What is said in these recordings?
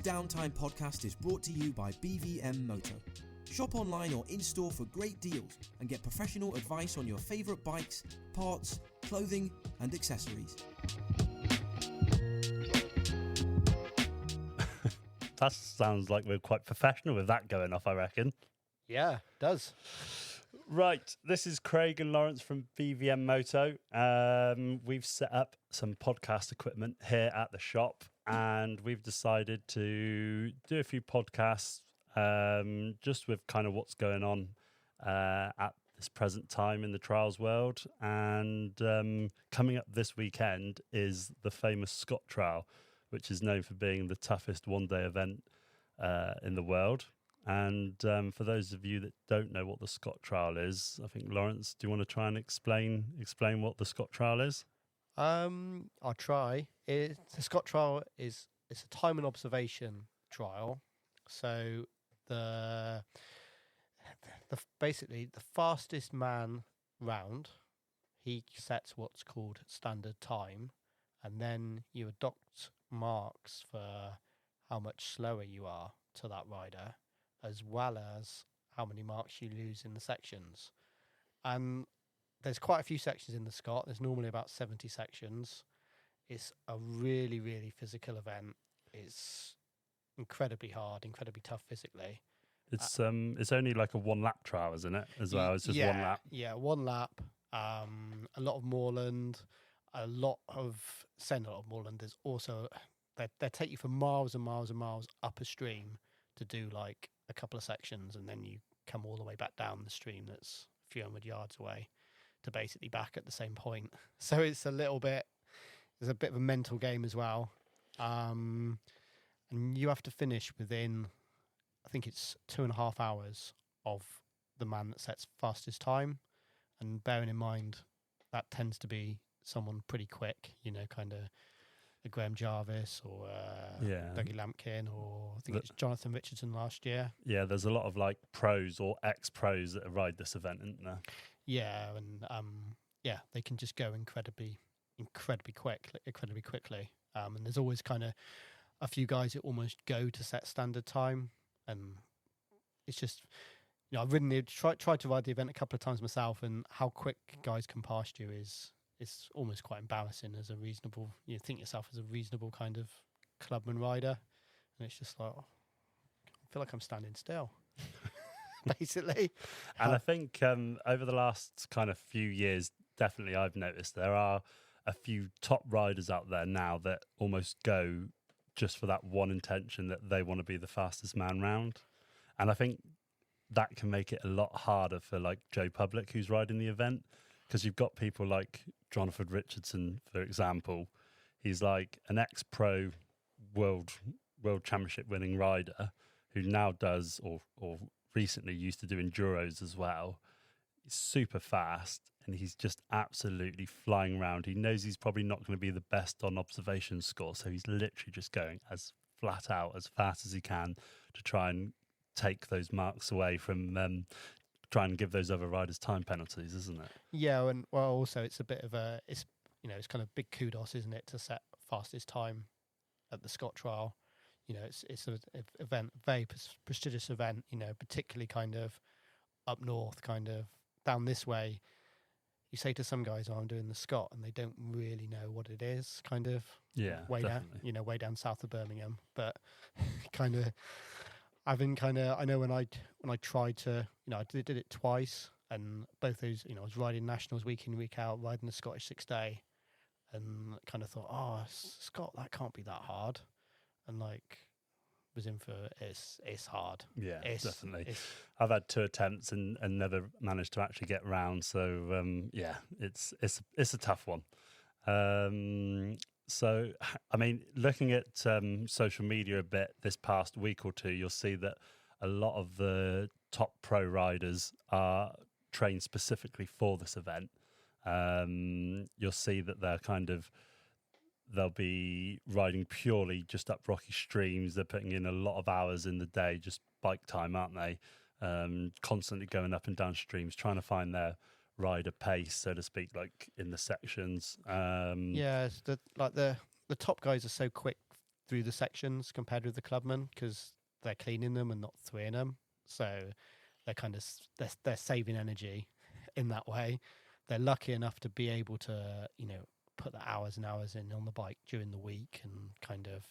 This Downtime podcast is brought to you by BVM Moto. Shop online or in-store for great deals and get professional advice on your favourite bikes, parts, clothing and accessories. That sounds like we're quite professional with that going off, I reckon. Yeah, it does. Right, this is Craig and Laurence from BVM Moto. We've set up some podcast equipment here at the shop, and we've decided to do a few podcasts just with kind of what's going on at this present time in the trials world. And coming up this weekend is the famous Scott Trial, which is known for being the toughest one-day event in the world. And for those of you that don't know what the Scott Trial is, I think, Laurence, do you want to try and explain what the Scott Trial is? I'll try. The Scott Trial it's a time and observation trial. So basically the fastest man round, he sets what's called standard time, and then you adopt marks for how much slower you are to that rider, as well as how many marks you lose in the sections. And there's quite a few sections in the Scott. There's normally about 70 sections. It's a really, really physical event. It's incredibly hard, incredibly tough physically. It's only like a one lap trial, isn't it? As well, it's just one lap. Yeah, one lap. A lot of moorland, a lot of moorland. There's also they take you for miles and miles and miles up a stream to do like a couple of sections, and then you come all the way back down the stream that's a few hundred yards away to basically back at the same point. So there's a bit of a mental game as well. And you have to finish within, I think it's 2.5 hours of the man that sets fastest time. And bearing in mind, that tends to be someone pretty quick, kind of a Graham Jarvis or Dougie Lampkin, or I think it's Jonathan Richardson last year. Yeah, there's a lot of like pros or ex-pros that ride this event, isn't there? Yeah, and they can just go incredibly quickly. And there's always kind of a few guys that almost go to set standard time, and it's just, I've tried to ride the event a couple of times myself, and how quick guys can pass you is almost quite embarrassing as a reasonable, think yourself as a reasonable kind of clubman rider, and it's just like, I feel like I'm standing still. Basically. And I think over the last kind of few years, definitely I've noticed there are a few top riders out there now that almost go just for that one intention, that they want to be the fastest man round. And I think that can make it a lot harder for like Joe Public, who's riding the event, because you've got people like Jonathan Richardson, for example. He's like an ex-pro world championship winning rider who now does or recently used to do enduros as well. He's super fast and he's just absolutely flying around. He knows he's probably not going to be the best on observation score, so he's literally just going as flat out as fast as he can to try and take those marks away from try and give those other riders time penalties, isn't it? Yeah, and well, also it's a bit of it's kind of big kudos, isn't it, to set fastest time at the Scott Trial. It's an event, very prestigious event, particularly kind of up north, kind of down this way. You say to some guys, I'm doing the Scott, and they don't really know what it is, kind of way definitely. down, way down south of Birmingham. But kind of, I know when I tried to, I did it twice, and both those, I was riding nationals week in, week out, riding the Scottish 6-day, and kind of thought, Scott, that can't be that hard. And was in for it's hard. Yeah, definitely. I've had 2 attempts and never managed to actually get round. So it's a tough one. So I mean, looking at social media a bit this past week or two, you'll see that a lot of the top pro riders are trained specifically for this event. You'll see that they'll be riding purely just up rocky streams. They're putting in a lot of hours in the day, just bike time, aren't they? Constantly going up and down streams, trying to find their rider pace, so to speak, like in the sections. The top guys are so quick through the sections compared with the clubmen because they're cleaning them and not throwing them. So they're kind of they're saving energy in that way. They're lucky enough to be able to, put the hours and hours in on the bike during the week, and kind of,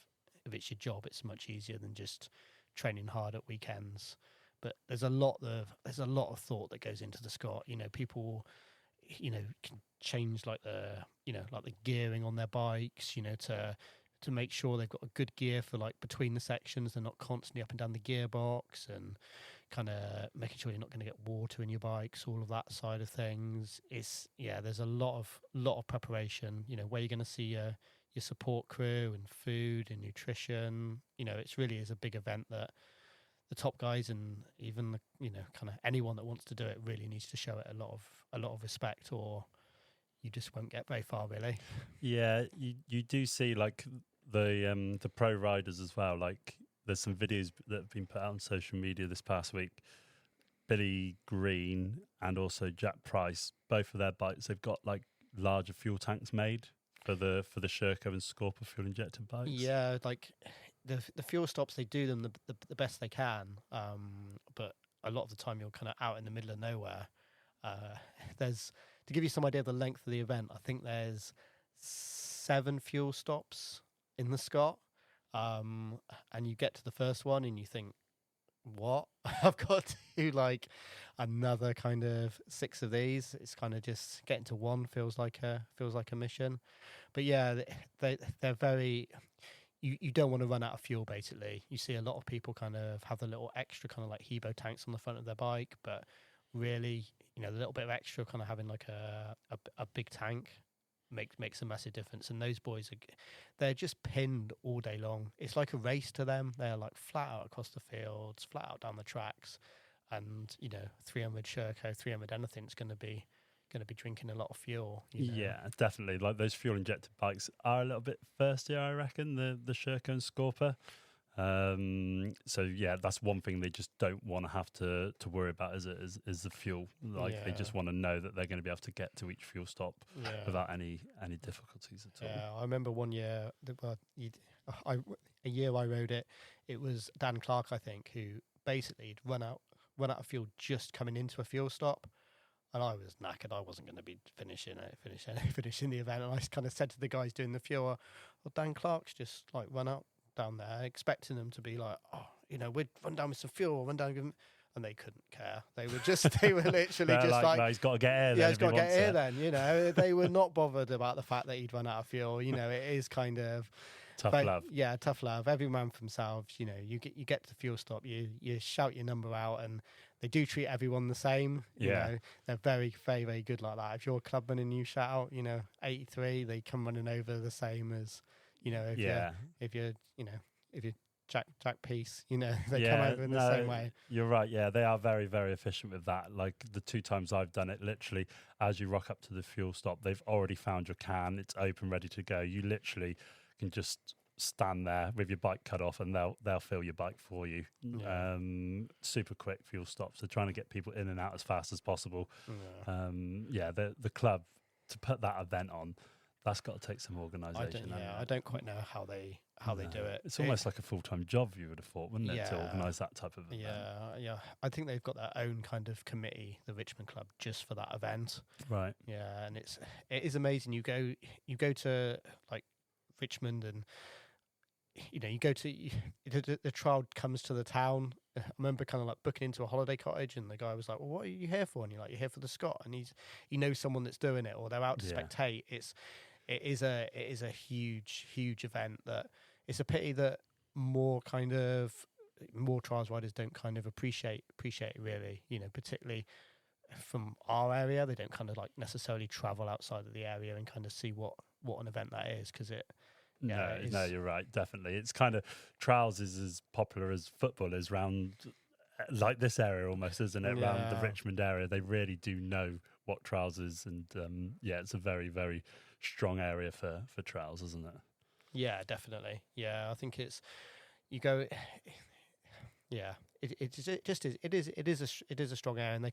if it's your job, it's much easier than just training hard at weekends. But there's a lot of thought that goes into the Scott. People, can change like the gearing on their bikes, to make sure they've got a good gear for like between the sections. They're not constantly up and down the gearbox, and kind of making sure you're not going to get water in your bikes, all of that side of things. There's a lot of preparation, where you're going to see your support crew and food and nutrition. It's really is a big event that the top guys and even the, kind of anyone that wants to do it really needs to show it a lot of respect, or you just won't get very far, really. Yeah, you do see like the pro riders as well. Like there's some videos that have been put out on social media this past week. Billy Green and also Jack Price, both of their bikes, they've got like larger fuel tanks made for the Sherco and Scorpa fuel injected bikes. Yeah, like the fuel stops, they do them the best they can, but a lot of the time you're kind of out in the middle of nowhere. There's, to give you some idea of the length of the event, I think there's 7 fuel stops in the Scott, and you get to the first one and you think, what? I've got to do like another kind of 6 of these. It's kind of just getting to one feels like a mission. But yeah, they're very. You don't want to run out of fuel, basically. You see a lot of people kind of have the little extra kind of like Hebo tanks on the front of their bike, but really, the little bit of extra kind of having like a big tank makes a massive difference. And those boys, they're just pinned all day long. It's like a race to them. They're like flat out across the fields, flat out down the tracks. And, 300 Sherco, 300 anything's going to be drinking a lot of fuel. Yeah, definitely. Like those fuel injected bikes are a little bit thirstier, I reckon, the Sherco and Scorpa. So yeah, that's one thing they just don't want to have to worry about is the fuel. Like they just want to know that they're going to be able to get to each fuel stop without any difficulties at all. Yeah, I remember one year, a year I rode it. It was Dan Clark, I think, who basically had run out of fuel just coming into a fuel stop. And I was knackered. I wasn't going to be finishing the event. And I kind of said to the guys doing the fuel, well, Dan Clark's just like run out down there, expecting them to be like, we'd run down with some fuel, run down, and they couldn't care. They were literally just like, no, he's got to get air. Yeah, he's got to get air. Then they were not bothered about the fact that he'd run out of fuel. It is kind of tough love. Yeah, tough love. Every man for themselves. You get to the fuel stop, you shout your number out, and they do treat everyone the same. You know, they're very, very, very good like that. If you're a clubman and you shout out, 83, they come running over the same as, if you're Jack Peace, they come over in the same way. You're right. Yeah, they are very, very efficient with that. Like the 2 times I've done it, literally, as you rock up to the fuel stop, they've already found your can. It's open, ready to go. You literally can just stand there with your bike cut off and they'll fill your bike for you. Super quick fuel stops. They're trying to get people in and out as fast as possible. The club, to put that event on, that's got to take some organisation. I don't quite know how they do it. It's almost like a full-time job, you would have thought, wouldn't it, to organise that type of event? Yeah. I think they've got their own kind of committee, the Richmond Club, just for that event. Right. Yeah, and it is amazing. You go to like Richmond, and you go to the trial comes to the town. I remember kind of like booking into a holiday cottage, and the guy was like, "Well, what are you here for?" And you're like, "You're here for the Scott," and he knows someone that's doing it, or they're out to spectate. It is a huge event that it's a pity that more trials riders don't kind of appreciate it really. Particularly from our area, they don't kind of like necessarily travel outside of the area and kind of see what an event that is, because it. No, you're right. Definitely, it's kind of trials is as popular as football is round like this area almost, isn't it? Around the Richmond area, they really do know what trials is, and it's a very, very strong area for trials, isn't it? Yeah, definitely. Yeah, I think it's you go. Yeah, it is a strong area, and they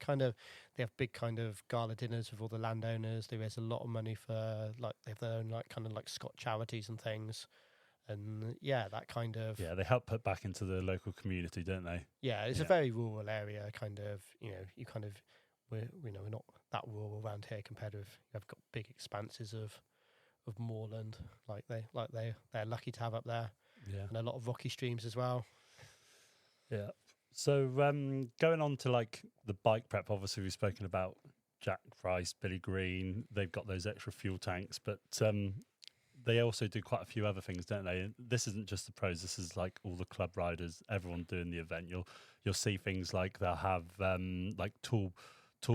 have big kind of gala dinners with all the landowners. They raise a lot of money for like they have their own like kind of like Scott charities and things. And yeah, that kind of Yeah, they help put back into the local community, don't they? yeah, it's a Yeah. very rural area. Kind of, we're not that rural around here compared with you've got big expanses of moorland they're lucky to have up there, Yeah. and a lot of rocky streams as well. Yeah. So going on to like the bike prep, obviously we've spoken about Jack Price, Billy Green. They've got those extra fuel tanks, but they also do quite a few other things, don't they? And this isn't just the pros. This is like all the club riders, everyone doing the event. You'll see things like they'll have like tool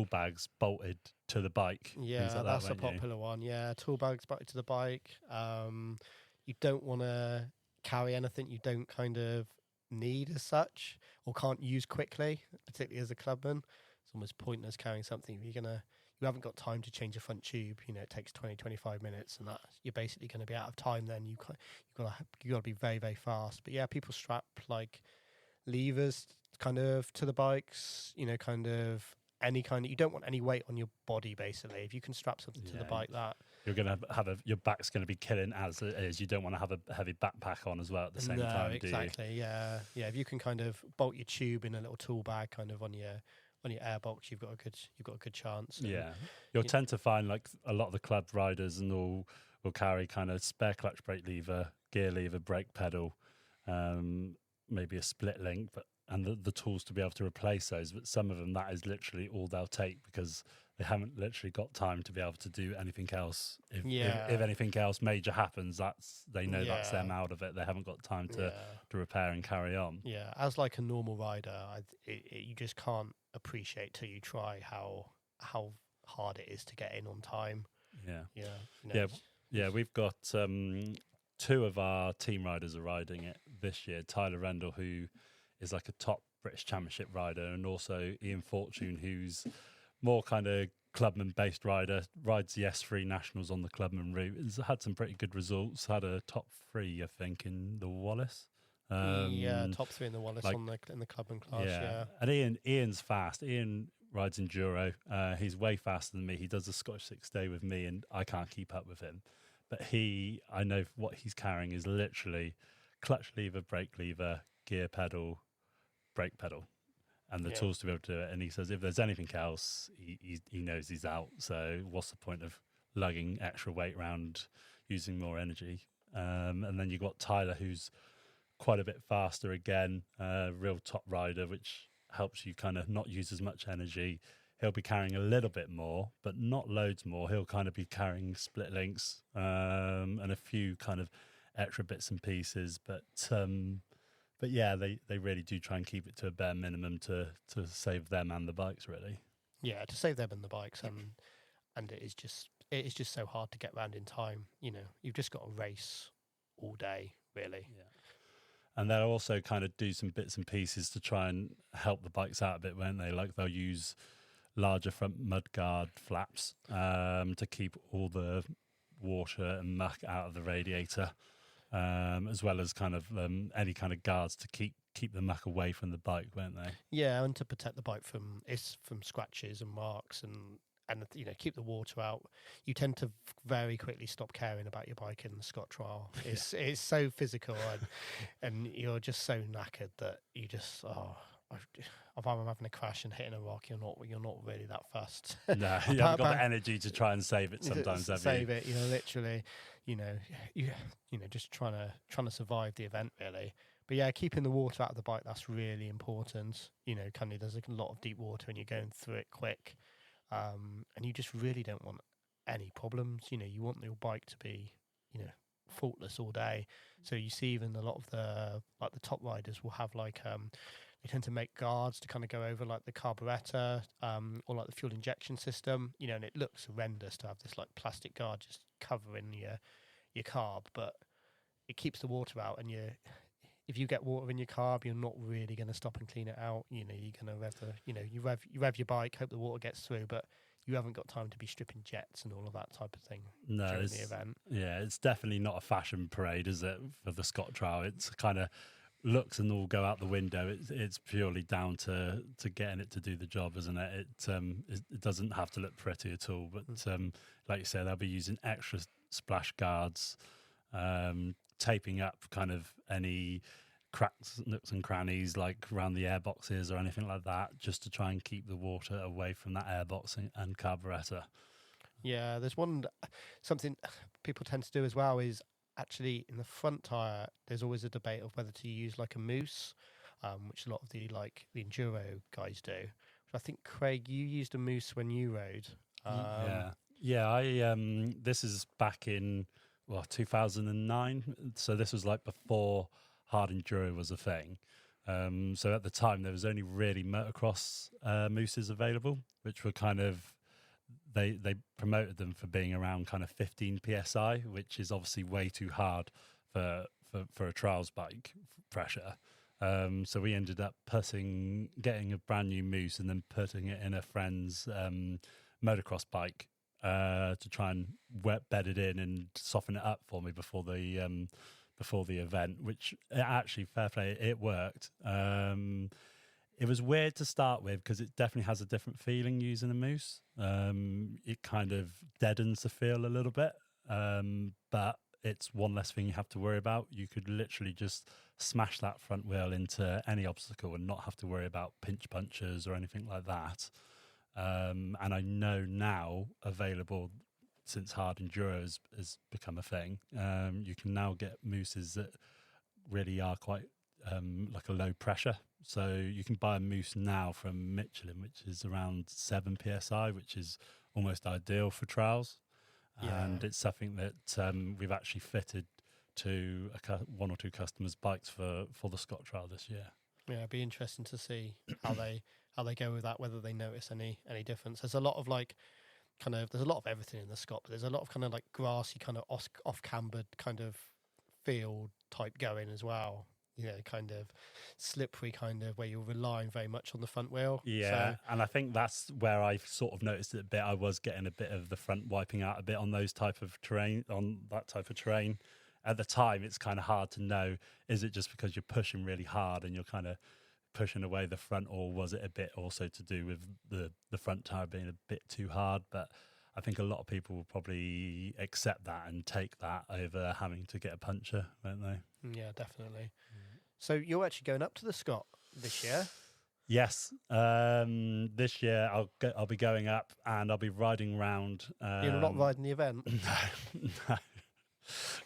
bags bolted to the bike. Yeah, things like that's that, a popular one. Yeah, tool bags back to the bike. You don't want to carry anything you don't kind of need as such or can't use quickly, particularly as a clubman. It's almost pointless carrying something if you haven't got time to change a front tube. It takes 20-25 minutes, and that you're basically going to be out of time. Then you got to be very, very fast. But yeah, people strap like levers kind of to the bikes. Kind of any kind of, you don't want any weight on your body basically. If you can strap something to the bike, that you're going to have your back's going to be killing as it is. You don't want to have a heavy backpack on as well at the same time. Exactly. Do you? Yeah. If you can kind of bolt your tube in a little tool bag kind of on your airbox, you've got a good chance. Yeah, you'll tend to find like a lot of the club riders and all will carry kind of spare clutch brake lever, gear lever, brake pedal, maybe a split link, and the tools to be able to replace those. But some of them, that is literally all they'll take because they haven't literally got time to be able to do anything else. If anything else major happens, that's them out of it. They haven't got time to repair and carry on. Yeah, as like a normal rider, you just can't appreciate till you try how hard it is to get in on time. We've got two of our team riders are riding it this year. Tyler Rendell, who is like a top British Championship rider, and also Ian Fortune, who's more kind of clubman based rider, rides the S3 Nationals on the clubman route. Has had some pretty good results. Had a top 3, I think, in the Wallace. Top 3 in the Wallace in the clubman class. Yeah. And Ian's fast. Ian rides enduro. He's way faster than me. He does the Scottish 6-day with me, and I can't keep up with him. But I know what he's carrying is literally clutch lever, brake lever, gear pedal, brake pedal, and the tools to be able to do it. And he says if there's anything else, he knows he's out. So what's the point of lugging extra weight around, using more energy? And then you've got Tyler, who's quite a bit faster again, real top rider, which helps you kind of not use as much energy. He'll be carrying a little bit more, but not loads more. He'll kind of be carrying split links and a few kind of extra bits and pieces. But yeah, they really do try and keep it to a bare minimum to save them and the bikes, really. Yeah, to save them and the bikes, and it is just so hard to get round in time. You've just got to race all day, really. Yeah. And they'll also kind of do some bits and pieces to try and help the bikes out a bit, won't they? Like they'll use larger front mudguard flaps to keep all the water and muck out of the radiator, as well as kind of any kind of guards to keep the muck away from the bike, won't they? Yeah, and to protect the bike from scratches and marks and keep the water out. You tend to very quickly stop caring about your bike in the Scott trial. It's so physical and you're just so knackered that you just if I'm having a crash and hitting a rock, you're not really that fast. No, you haven't got the energy to try and save it sometimes, have you? Save it, literally, just trying to survive the event, really. But yeah, keeping the water out of the bike, that's really important. There's a lot of deep water and you're going through it quick. And you just really don't want any problems. You want your bike to be, faultless all day. So you see even a lot of the top riders will have they tend to make guards to kind of go over like the carburetor or like the fuel injection system, and it looks horrendous to have this like plastic guard just covering your carb, but it keeps the water out. And if you get water in your carb, you're not really going to stop and clean it out. You're going to you rev your bike, hope the water gets through, but you haven't got time to be stripping jets and all of that type of thing during the event. Yeah, it's definitely not a fashion parade, is it, for the Scott trial? It's kind of looks and all go out the window. It's purely down to getting it to do the job, isn't it? It doesn't have to look pretty at all. But like you said, they'll be using extra splash guards taping up kind of any cracks, nooks and crannies, like around the airboxes or anything like that, just to try and keep the water away from that airbox and carburetor. Yeah, there's something people tend to do as well is actually in the front tyre, there's always a debate of whether to use like a mousse, which a lot of the enduro guys do. But I think, Craig, you used a mousse when you rode. I this is back in 2009, so this was like before hard enduro was a thing. So at the time there was only really motocross mousses available, which were kind of, they promoted them for being around kind of 15 psi, which is obviously way too hard for a trials bike pressure. So we ended up getting a brand new mousse and then putting it in a friend's motocross bike to try and bed it in and soften it up for me before the event, which actually, fair play, it worked. It was weird to start with because it definitely has a different feeling using a mousse. It kind of deadens the feel a little bit, but it's one less thing you have to worry about. You could literally just smash that front wheel into any obstacle and not have to worry about pinch punches or anything like that. And I know now, available since hard enduro has become a thing, you can now get mousses that really are quite like a low pressure. So you can buy a mousse now from Michelin, which is around 7 psi, which is almost ideal for trials. Yeah. And it's something that we've actually fitted to one or two customers' bikes for the Scott trial this year. Yeah, it'd be interesting to see how they go with that, whether they notice any difference. There's a lot of there's a lot of everything in the Scott, but there's a lot of kind of like grassy, kind of off cambered kind of field type going as well. You know, kind of slippery, kind of where you're relying very much on the front wheel. Yeah, and I think that's where I sort of noticed it a bit. I was getting a bit of the front wiping out a bit on those type of terrain, At the time, it's kind of hard to know, is it just because you're pushing really hard and you're kind of pushing away the front, or was it a bit also to do with the front tire being a bit too hard? But I think a lot of people will probably accept that and take that over having to get a puncture, won't they? Yeah, definitely. So you're actually going up to the Scott this year? Yes. This year I'll be going up and I'll be riding around. You're not riding the event?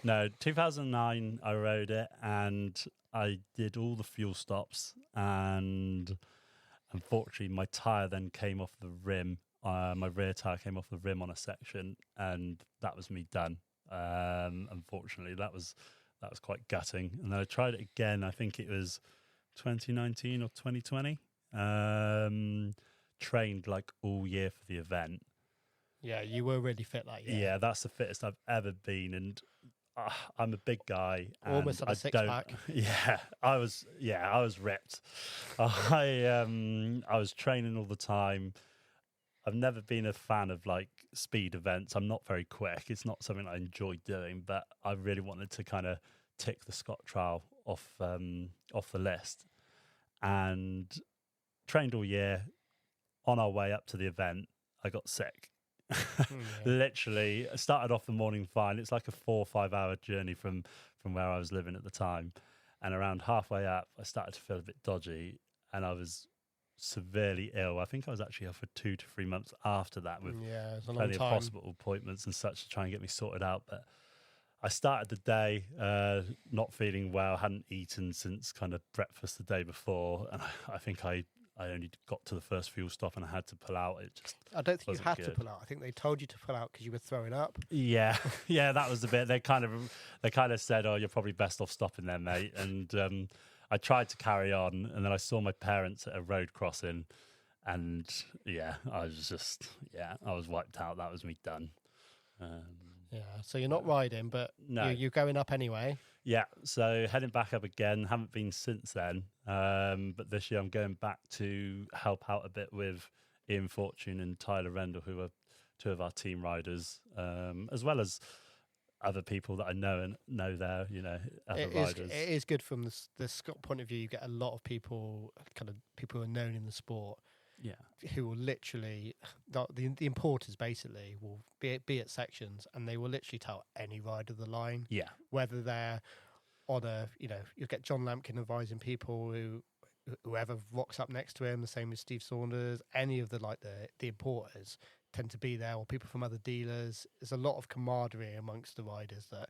No. 2009 I rode it and I did all the fuel stops, and unfortunately my tyre then came off the rim. My rear tyre came off the rim on a section, and that was me done. Unfortunately, that was quite gutting. And then I tried it again. I think it was 2019 or 2020. Trained like all year for the event. Yeah, you were really fit that year. Yeah, that's the fittest I've ever been, and I'm a big guy. Almost had a six-pack. Yeah, I was ripped. I was training all the time. I've never been a fan of like speed events. I'm not very quick. It's not something I enjoy doing, but I really wanted to kind of tick the Scott trial off the list, and trained all year. On our way up to the event, I got sick. Literally, I started off the morning fine. It's like a 4 or 5 hour journey from where I was living at the time, and around halfway up, I started to feel a bit dodgy, and I was severely ill. I think I was actually ill for 2 to 3 months after that, with plenty of hospital appointments and such to try and get me sorted out. But I started the day not feeling well, hadn't eaten since kind of breakfast the day before, and I think I only got to the first fuel stop and I had to pull out. I don't think you had to pull out. I think they told you to pull out because you were throwing up. Yeah, that was the bit. They kind of said, "Oh, you're probably best off stopping there, mate." And I tried to carry on, and then I saw my parents at a road crossing, and I was wiped out. That was me done. So you're not riding, but no. You're going up anyway. Yeah, so heading back up again. Haven't been since then, but this year I'm going back to help out a bit with Ian Fortune and Tyler Rendell, who are two of our team riders, as well as other people that I know there, other riders. It is good from the Scott point of view. You get a lot of people who are known in the sport, who will literally, the importers basically will be at sections, and they will literally tell any rider the line, whether they're on a, you'll get John Lampkin advising people whoever rocks up next to him, the same with Steve Saunders, any of the importers tend to be there, or people from other dealers. There's a lot of camaraderie amongst the riders that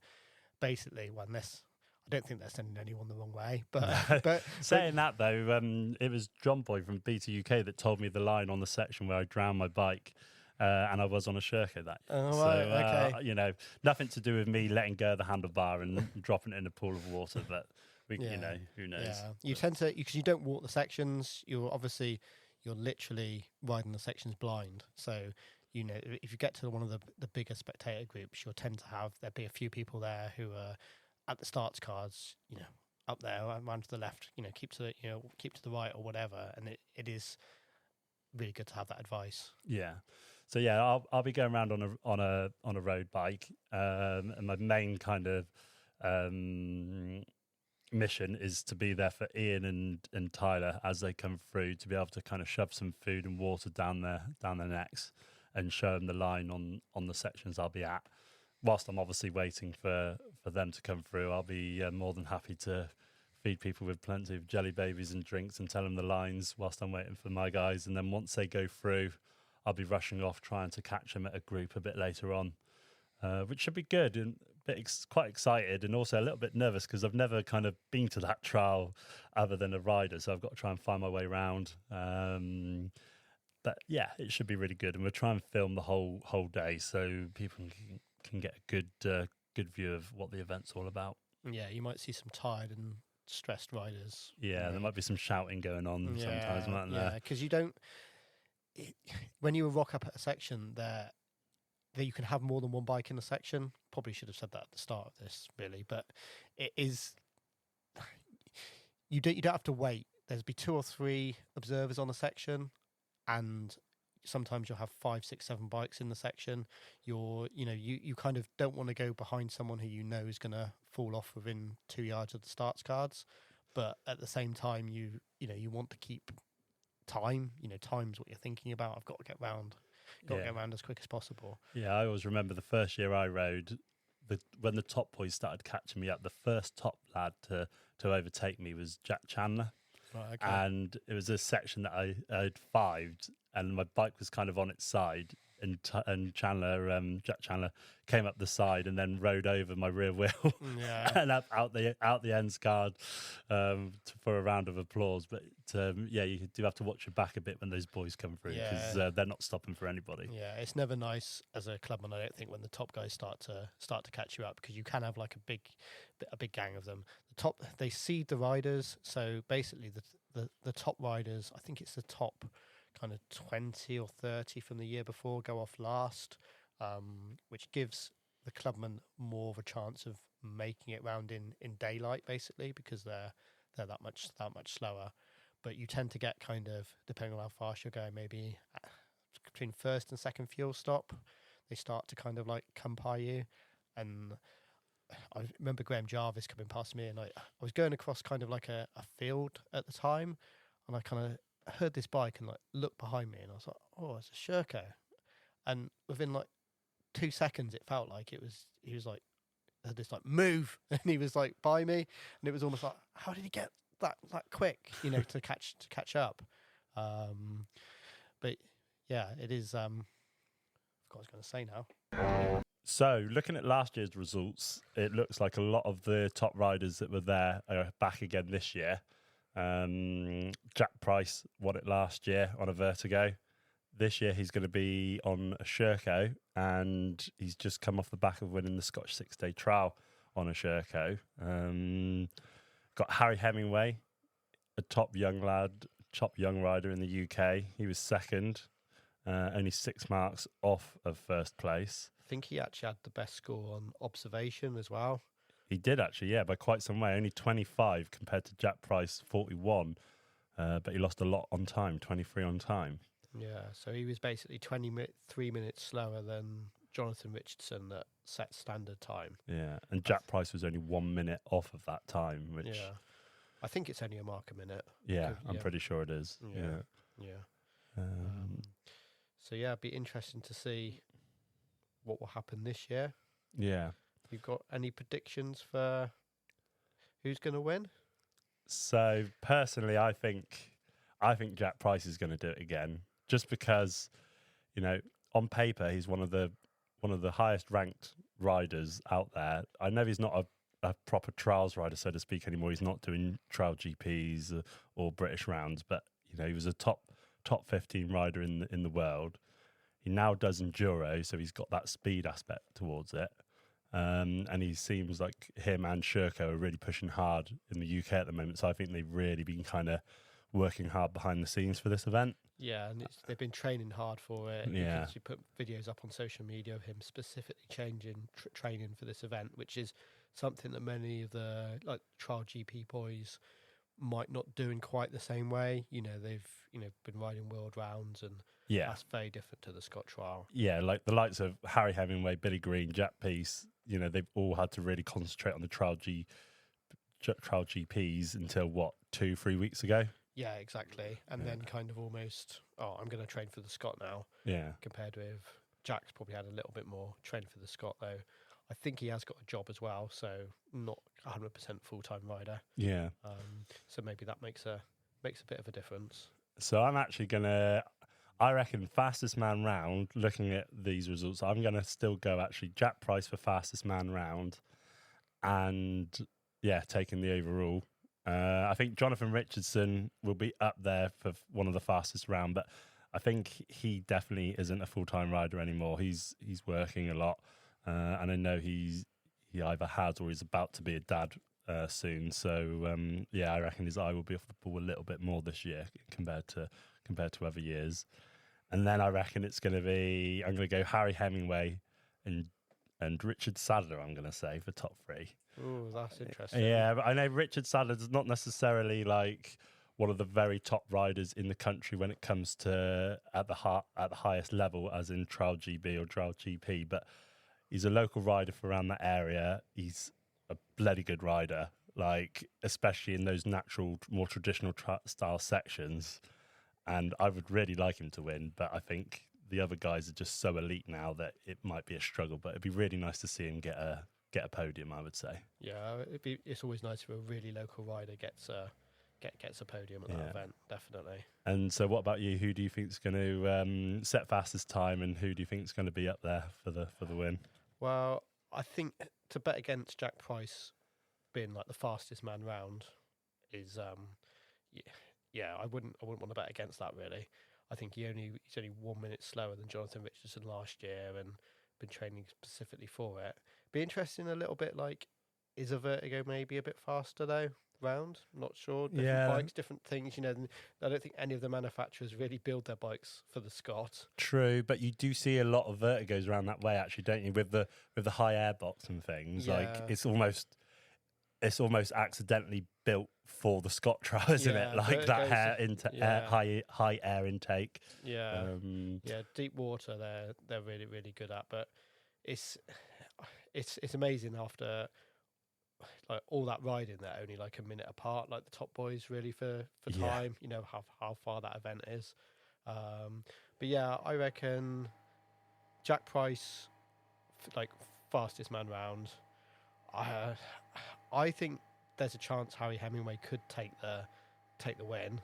basically, well, unless I don't think they're sending anyone the wrong way, but saying that though, it was John Boy from BT UK that told me the line on the section where I drowned my bike. And I was on a Sherco that year. Oh, so, right, okay. Nothing to do with me letting go of the handlebar and dropping it in a pool of water, but who knows? Yeah, you tend to, because you don't walk the sections, you're literally riding the sections blind. So, if you get to one of the bigger spectator groups, you'll tend to there'll be a few people there who are at the starts cards, up there, around to the left, keep to the right or whatever. And it is really good to have that advice. Yeah. So yeah, I'll be going around on a road bike, and my main kind of mission is to be there for Ian and Tyler as they come through, to be able to kind of shove some food and water down their necks and show them the line on the sections I'll be at. Whilst I'm obviously waiting for them to come through, I'll be more than happy to feed people with plenty of jelly babies and drinks and tell them the lines whilst I'm waiting for my guys. And then once they go through, I'll be rushing off trying to catch them at a group a bit later on, which should be good, and quite excited, and also a little bit nervous because I've never kind of been to that trial other than a rider, so I've got to try and find my way around. But yeah, it should be really good, and we'll try and film the whole day so people can get a good view of what the event's all about. Yeah, you might see some tired and stressed riders. Yeah, there might be some shouting going on sometimes, mightn't there? Yeah, because when you rock up at a section there you can have more than one bike in a section. Probably should have said that at the start of this, really, but it is, you don't have to wait. There's be 2 or 3 observers on a section, and sometimes you'll have 5, 6, 7 bikes in the section. You kind of don't want to go behind someone who is going to fall off within 2 yards of the starts cards, but at the same time you want to keep time. Time's what you're thinking about. I've got to get round. Got to get around as quick as possible. Yeah, I always remember the first year I rode, when the top boys started catching me up, the first top lad to overtake me was Jack Chandler. Right, okay. And it was a section that I had 5'd, and my bike was kind of on its side, and Jack Chandler came up the side and then rode over my rear wheel and out the ends guard for a round of applause. But you do have to watch your back a bit when those boys come through, because they're not stopping for anybody. Yeah, it's never nice as a clubman, I don't think, when the top guys start to catch you up, because you can have like a big gang of them. They seed the riders, so basically the top riders, I think it's the top kind of 20 or 30 from the year before, go off last, which gives the clubman more of a chance of making it round in daylight, basically, because they're that much slower. But you tend to get kind of, depending on how fast you're going, maybe between first and second fuel stop, they start to kind of like come by you. And I remember Graham Jarvis coming past me, and I was going across kind of like a field at the time, and I kind of heard this bike and like looked behind me, and I was like, oh, it's a Sherco. And within like 2 seconds, it felt like he was like, had this like move, and he was like by me, and it was almost like, how did he get that quick, to catch up? But yeah, it is. I forgot what I was going to say now. So, looking at last year's results, it looks like a lot of the top riders that were there are back again this year. Jack Price won it last year on a Vertigo. This year he's going to be on a Sherco, and he's just come off the back of winning the Scottish 6-day trial on a Sherco. Got Harry Hemingway, a top young rider in the UK. He was second, only 6 marks off of first place. I think he actually had the best score on observation as well. He did actually, yeah, by quite some way. Only 25 compared to Jack Price, 41. But he lost a lot on time, 23 on time. Yeah, so he was basically 3 minutes slower than Jonathan Richardson at set standard time. Yeah, and Jack Price was only 1 minute off of that time, which... Yeah, I think it's only a mark a minute. Yeah, I'm pretty sure it is. Yeah. So yeah, it'd be interesting to see what will happen this year. Yeah. You've got any predictions for Who's going to win? So personally, I think Jack Price is going to do it again, just because, you know, on paper he's one of the highest ranked riders out there. I know he's not a proper trials rider, so to speak, anymore. He's not doing trial GPs or British rounds, but you know, he was a top 15 rider in the world. He now does enduro, so he's got that speed aspect towards it. And he seems like him and Sherko are really pushing hard in the UK at the moment. So I think they've really been kind of working hard behind the scenes for this event. Yeah, and they've been training hard for it. Yeah. You put videos up on social media of him specifically training for this event, which is something that many of the like trial GP boys might not do in quite the same way. You know, they've been riding world rounds, and that's very different to the Scott trial. Yeah, like the likes of Harry Hemingway, Billy Green, Jack Peace. You know, they've all had to really concentrate on the trial GPs until 2-3 weeks ago. Yeah, exactly. And then kind of almost, I'm going to train for the Scott now. Yeah. Compared with Jack's probably had a little bit more training for the Scott, though. I think he has got a job as well, so not 100% full-time rider. Yeah. So maybe that makes a bit of a difference. So I'm actually I reckon fastest man round, looking at these results, I'm going to still go actually Jack Price for fastest man round and, taking the overall. I think Jonathan Richardson will be up there for one of the fastest round, but I think he definitely isn't a full-time rider anymore. He's working a lot, and I know he either has or he's about to be a dad soon. So I reckon his eye will be off the ball a little bit more this year compared to other years. And then I reckon it's going to be, I'm going to go Harry Hemingway and Richard Sadler, I'm going to say, for top 3. Oh, that's interesting. Yeah, but I know Richard Sadler's not necessarily like one of the very top riders in the country when it comes to at the highest level, as in trial GB or trial GP, but he's a local rider for around that area. He's a bloody good rider, like especially in those natural, more traditional style sections. And I would really like him to win, but I think the other guys are just so elite now that it might be a struggle. But it'd be really nice to see him get a podium, I would say. Yeah, it's always nice if a really local rider gets a podium at that event, definitely. And so, what about you? Who do you think is going to set fastest time, and who do you think is going to be up there for the win? Well, I think to bet against Jack Price being like the fastest man round is I wouldn't want to bet against that really. I think he's only 1 minute slower than Jonathan Richardson last year and been training specifically for it. Be interesting a little bit, like, is a Vertigo maybe a bit faster though round? Not sure. Different bikes, different things. You know, I don't think any of the manufacturers really build their bikes for the Scott. True, but you do see a lot of Vertigos around that way, actually, don't you? With the high air box and things, like it's almost accidentally built for the Scott trial, isn't it? Like Vertigos, that high air intake. Yeah, deep water they're really, really good at, but it's amazing after like all that riding, they're only like a minute apart, like the top boys really for time. You know how far that event is. But yeah, I reckon Jack Price, like fastest man round. I think there's a chance Harry Hemingway could take the win.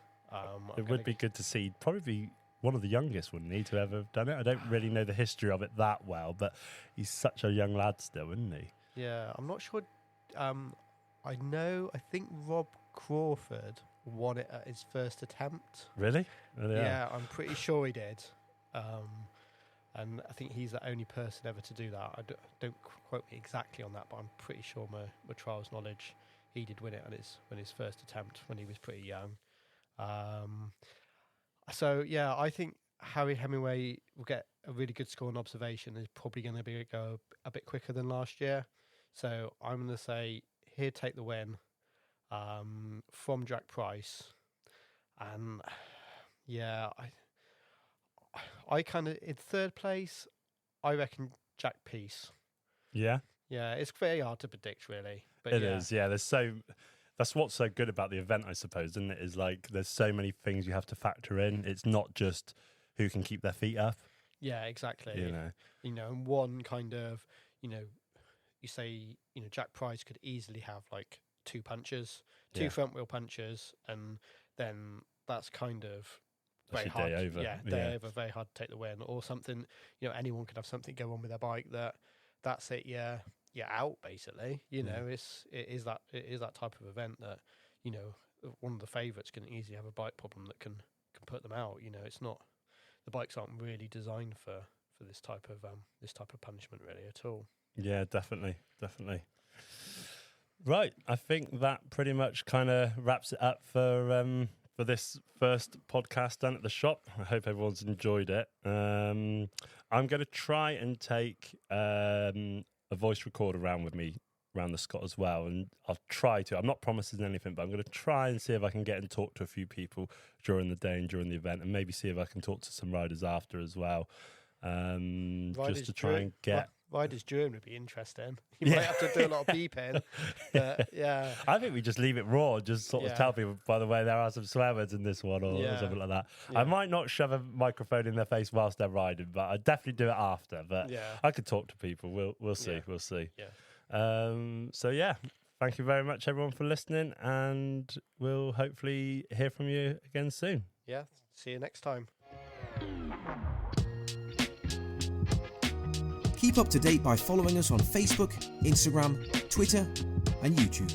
It would be good to see. Probably be one of the youngest, wouldn't he, to ever have done it? I don't really know the history of it that well, but he's such a young lad still, isn't he? Yeah, I'm not sure. I think Rob Crawford won it at his first attempt. Really? Yeah, I'm pretty sure he did. And I think he's the only person ever to do that. Don't quote me exactly on that, but I'm pretty sure my trials knowledge, he did win it on his first attempt when he was pretty young. So yeah, I think Harry Hemingway will get a really good score on observation. Is probably going to go a bit quicker than last year. So I'm going to say he'll take the win from Jack Price. And yeah, I kind of, in third place, I reckon Jack Peace. Yeah? Yeah, it's very hard to predict, really. But it is, yeah. That's what's so good about the event, I suppose, isn't it? Is like there's so many things you have to factor in. It's not just who can keep their feet up. Yeah, exactly. You know, and one kind of, you say, Jack Price could easily have like 2 punches, 2 front wheel punches, and then that's kind of very That's hard. your day over. Day over, very hard to take the win, or something. Anyone could have something go on with their bike that's it. You're out basically. It is that type of event that one of the favourites can easily have a bike problem that can put them out. It's not, the bikes aren't really designed for this type of punishment really at all. Yeah, definitely. Right, I think that pretty much kind of wraps it up for this first podcast done at the shop. I hope everyone's enjoyed it. I'm going to try and take a voice recorder around with me around the Scott as well, and I'll try to. I'm not promising anything, but I'm going to try and see if I can get and talk to a few people during the day and during the event, and maybe see if I can talk to some riders after as well. Just to try and get riders during would be interesting. You might have to do a lot of beeping. But yeah, I think we just leave it raw. Just sort of tell people, by the way, there are some swear words in this one, or something like that. Yeah. I might not shove a microphone in their face whilst they're riding, but I definitely do it after. But I could talk to people. We'll see. We'll see. Yeah. So yeah, thank you very much, everyone, for listening, and we'll hopefully hear from you again soon. Yeah. See you next time. Keep up to date by following us on Facebook, Instagram, Twitter, and YouTube.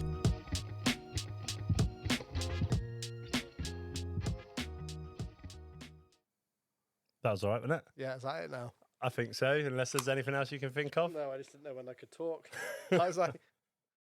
That was all right, wasn't it? Yeah, is that it now? I think so, unless there's anything else you can think of. No, I just didn't know when I could talk. I was like...